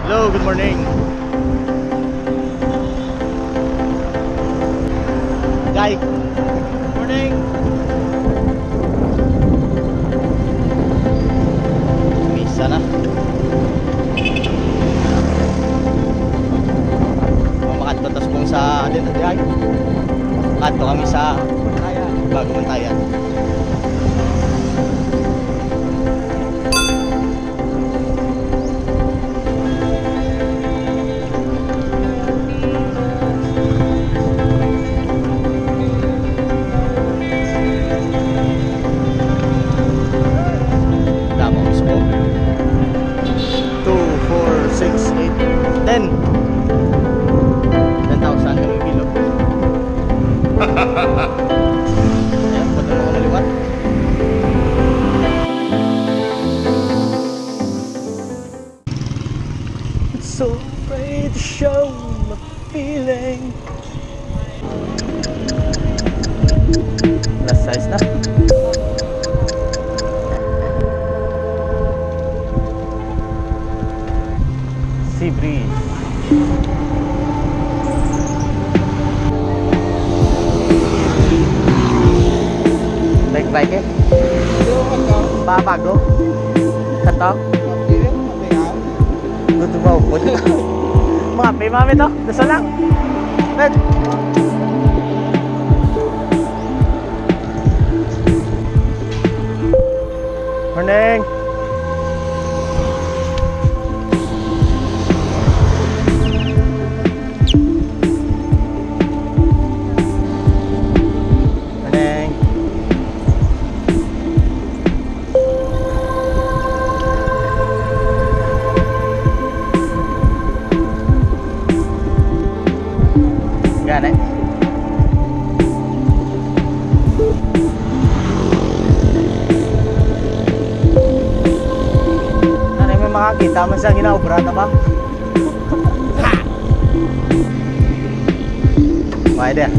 Hello, good morning. Guy, good morning. Misa na. Makadto tas kung sa din at guy. Makadto kami sa Bago Bantayan. Damo gusto ko. 2, 4, 6, 8, 10. 10,000 kami bilog. Ayan, punta mo maliwat. It's so afraid to show my feeling. Last size na. Sea breeze. Baik-baik eh. Bago. Katok. Gusto mo po. Mga mami to. Dasa lang. Bet. Morning. Gana. Ano may makakita man sa ginaobra na ba? Ha! Pwede.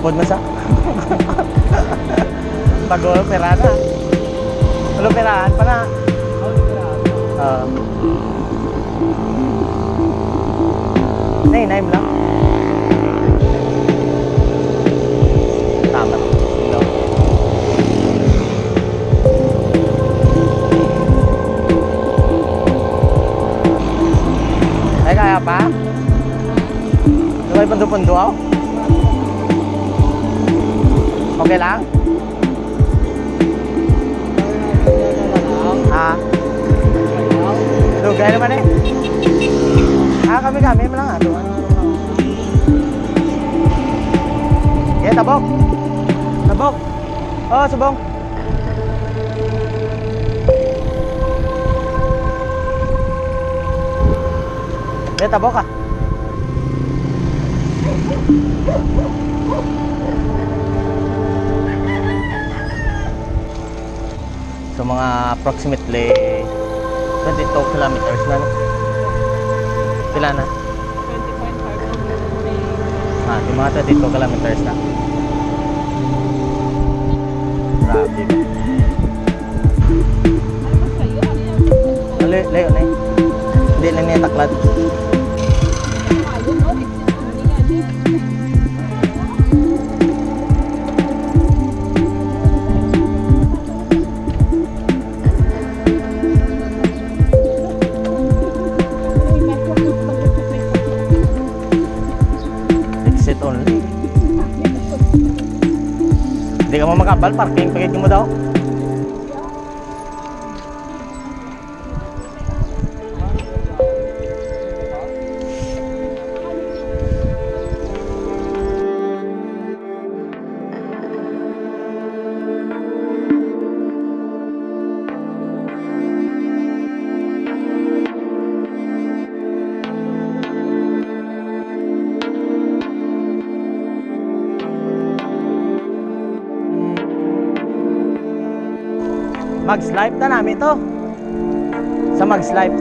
Pod na siya. Bago pera na. Wala perahan pa na. Naim lang. Tama. Hello. Ay kaya pa? May pandu-pandu ako? Okay lang? Ha? Dugay naman eh. Kami mo lang ha. Yeah, tabok. Tabok. Oh, subong. Yeah, tabok ka. So mga approximately 22 kilometers na. Pila na? 20.5. Yung mga 22 kilometers na. Grabe ba? Layo na eh. Hindi lang niya taklad. Only. Hindi ka mo makabal, parking pagiging mo daw. Mags Life na namin to. Sa Mags Life.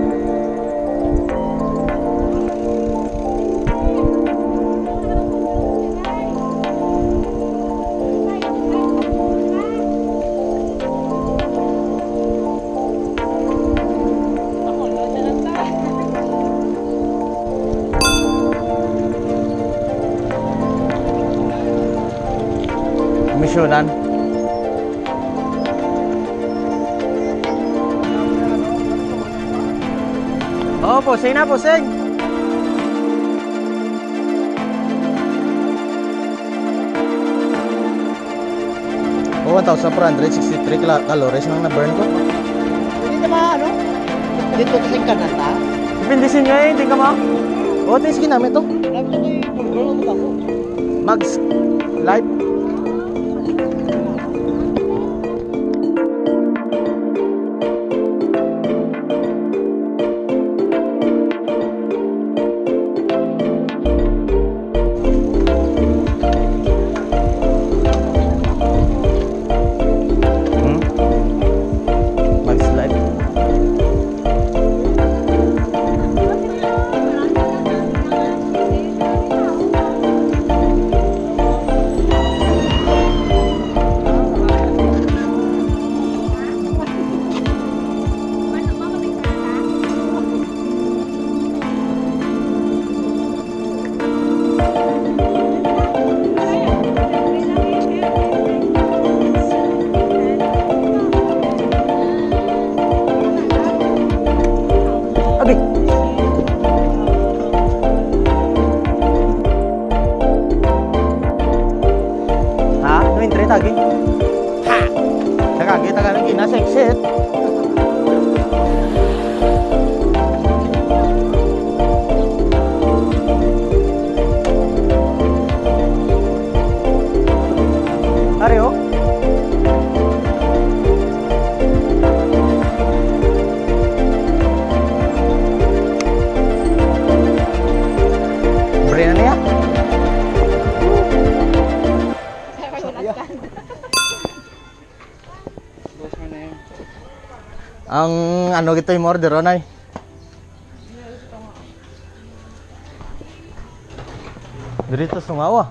Misyonan. Oh, pusing na, pusing. Oh, 1,463 calories nang na-burn ko. Hindi naman ano? Dito kasing kanata. Ipindisin nyo eh, hindi ka mo? Oh, tingin ginamit to. Alam ko kayo, burger mo ako. Mags Life. Tagi. Ha. Tagagi lagi nasa exit. Ario. Beri na niya. Ang ano gitu yung order onay. Dito sungawa.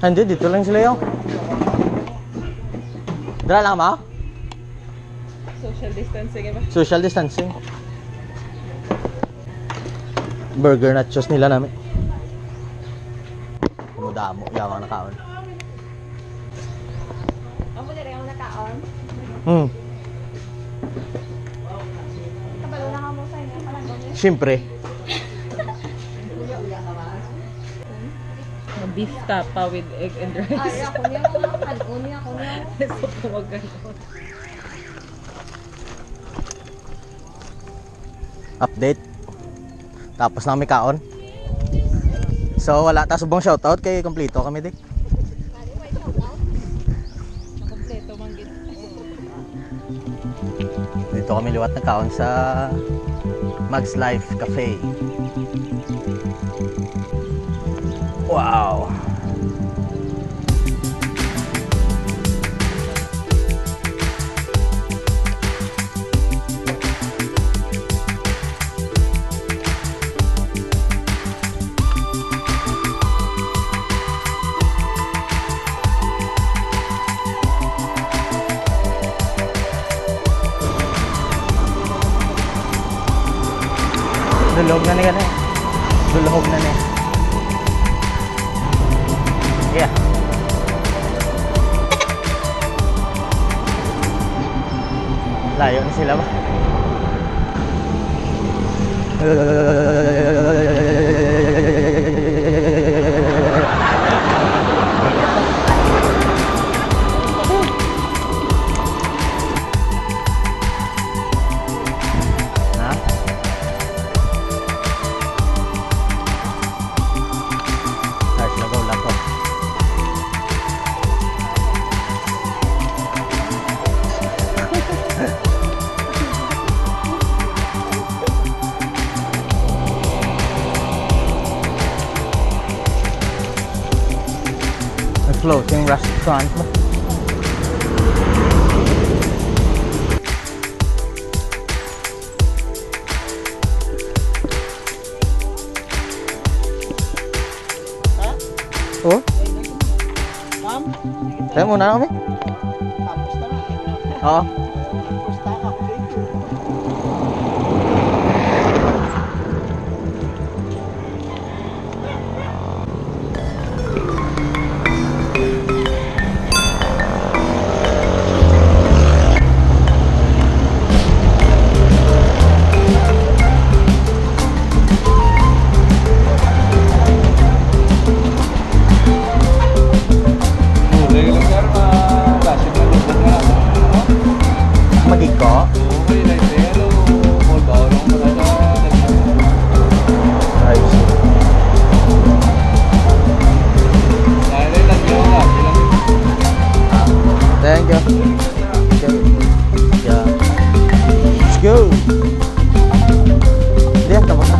Hindi, dito lang sila yun. Dala lang ma? Social distancing ba? Social distancing. Burger nachos nila namin. Mudamo, yawang nakaon. Ako din yung nakaon. Kabalo na ka mo sa inyo, palanggo niya. Siyempre. Beef tapa with egg and rice. Ay, ako niya, ako niya. So, tawag ganun. Update. Tapos na kami kaon. So wala ta subong shoutout kay kompleto kami di. Kompleto man gid. Dito kami liwat na kaon sa Mags Life Cafe. Wow. Dulog na niya. Dulog na niya. Yeah. Layo na sila ba? Saan mo? Oh? Ma'am, Tayo muna na kami. tapos na. Oo. Pusta ka. Magiko. Ayos. Thank you. Yeah. Let's go. Hindi, tapos na.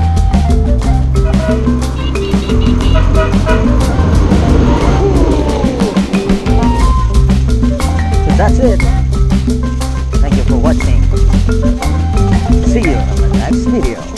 So that's it. Thank you for watching. See you on the next video.